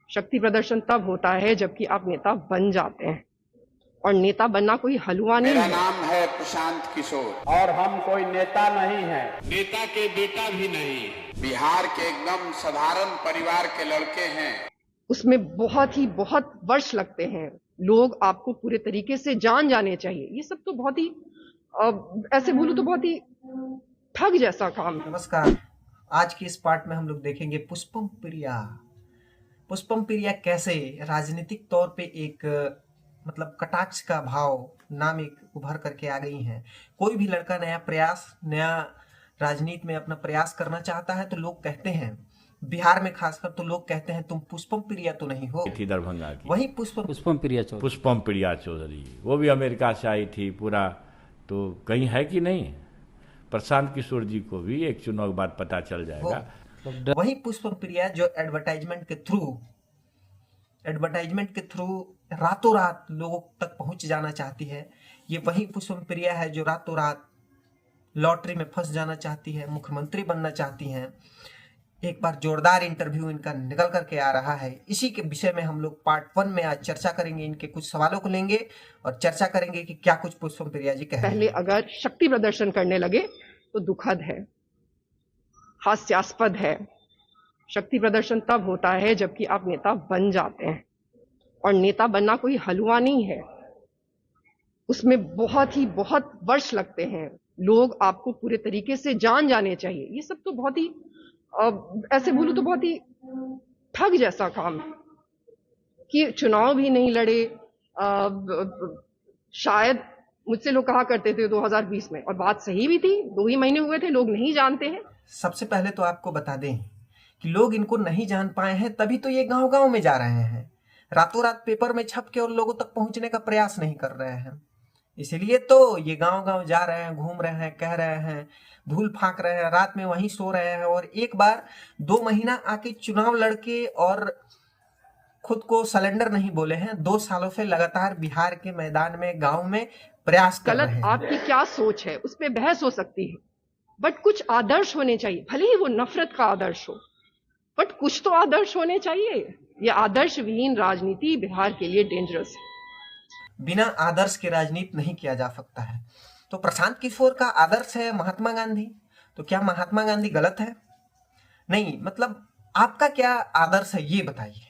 शक्ति प्रदर्शन तब होता है जबकि आप नेता बन जाते हैं, और नेता बनना कोई हलवा नहीं मेरा है। नाम है प्रशांत किशोर और हम कोई नेता नहीं है, नेता के बेटा भी नहीं, बिहार के एकदम साधारण परिवार के लड़के हैं। उसमें बहुत वर्ष लगते हैं। लोग आपको पूरे तरीके से जान जाने चाहिए। ये सब तो बहुत ही ऐसे बोलूं तो बहुत ही ठग जैसा काम है। नमस्कार। आज के इस पार्ट में हम लोग देखेंगे पुष्पम प्रिया। पुष्पम प्रिया कैसे राजनीतिक तौर पे एक मतलब कटाक्ष का भाव नाम एक उभर करके आ गई हैं। कोई भी लड़का नया राजनीति में अपना प्रयास करना चाहता है तो लोग कहते हैं, बिहार में खासकर तो लोग कहते हैं तुम पुष्पम प्रिया तो नहीं हो। थी दरभंगा की वही पुष्पम प्रिया चौधरी, वो भी अमेरिका से आई थी पूरा। तो कहीं है कि नहीं, प्रशांत किशोर जी को भी एक चुनाव के बाद पता चल जाएगा। वही पुष्पम प्रिया जो एडवर्टाइजमेंट के थ्रू रातों रात लोगों तक पहुंच जाना चाहती है। ये वही पुष्पम प्रिया है जो रातों रात लॉटरी में फंस जाना चाहती है, मुख्यमंत्री बनना चाहती हैं। एक बार जोरदार इंटरव्यू इनका निकल करके आ रहा है। इसी के विषय में हम लोग पार्ट 1 में आज चर्चा करेंगे। इनके कुछ सवालों को लेंगे और चर्चा करेंगे कि क्या कुछ पुष्पम प्रिया जी कह रहे हैं। पहले अगर शक्ति प्रदर्शन करने लगे तो दुखद है, हास्यास्पद है। शक्ति प्रदर्शन तब होता है जबकि आप नेता बन जाते हैं, और नेता बनना कोई हलवा नहीं है। उसमें बहुत वर्ष लगते हैं। लोग आपको पूरे तरीके से जान जाने चाहिए। ये सब तो बहुत ही ऐसे बोलूं तो बहुत ही ठग जैसा काम है कि चुनाव भी नहीं लड़े। शायद मुझसे लोग कहा करते थे 2020 में, और बात सही भी थी, 2 ही महीने हुए थे, लोग नहीं जानते हैं। सबसे पहले तो आपको बता दें कि लोग इनको नहीं जान पाए हैं, तभी तो ये गांव-गांव में जा रहे हैं, रातों रात पेपर में छप के और लोगों तक पहुंचने का प्रयास नहीं कर रहे हैं। इसलिए तो ये गांव-गांव जा रहे हैं, घूम रहे हैं, कह रहे हैं, धूल फाक रहे हैं, रात में वहीं सो रहे हैं। और एक बार 2 महीना आके चुनाव लड़के और खुद को सलेंडर नहीं बोले हैं। 2 सालों से लगातार बिहार के मैदान में, गांव में प्रयास कर रहे हैं। आपकी क्या सोच है उस पर बहस हो सकती है, बट कुछ आदर्श होने चाहिए। भले ही वो नफरत का आदर्श हो, बट कुछ तो आदर्श होने चाहिए। ये आदर्श विहीन राजनीति बिहार के लिए डेंजरस है। बिना आदर्श के राजनीति नहीं किया जा सकता है। तो प्रशांत किशोर का आदर्श है महात्मा गांधी, तो क्या महात्मा गांधी गलत है? नहीं, मतलब आपका क्या आदर्श है ये बताइए।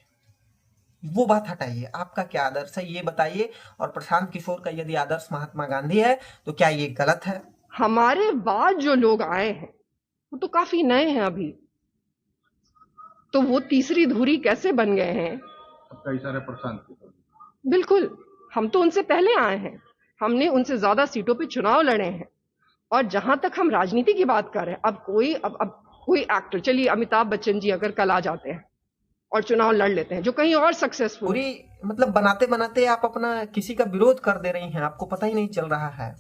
वो बात हटाइए, आपका क्या आदर्श है ये बताइए। और प्रशांत किशोर का यदि आदर्श महात्मा गांधी है तो क्या ये गलत है? हमारे बाद जो लोग आए हैं वो तो काफी नए हैं अभी, तो वो तीसरी धुरी कैसे बन गए हैं? कई सारे प्रशांत किशोर, बिल्कुल, हम तो उनसे पहले आए हैं। हमने उनसे ज्यादा सीटों पे चुनाव लड़े हैं। और जहां तक हम राजनीति की बात कर रहे हैं, अब कोई एक्टर, चलिए अमिताभ बच्चन जी अगर कल आ जाते हैं और चुनाव लड़ लेते हैं, जो कहीं और सक्सेसफुल, पूरी मतलब बनाते बनाते आप अपना किसी का विरोध कर दे रही हैं, आपको पता ही नहीं चल रहा है,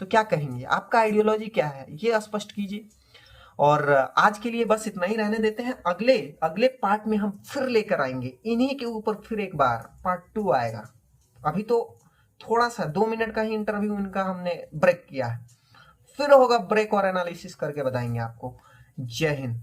तो क्या कहेंगे? आपका आइडियोलॉजी क्या है ये स्पष्ट कीजिए। और आज के लिए बस इतना ही रहने देते हैं। अगले पार्ट में हम फिर लेकर आएंगे इन्हीं के ऊपर, फिर एक बार पार्ट 2 आएगा। अभी तो थोड़ा सा 2 मिनट का ही इंटरव्यू इनका हमने ब्रेक किया है, फिर होगा ब्रेक और एनालिसिस करके बताएंगे आपको। जय हिंद।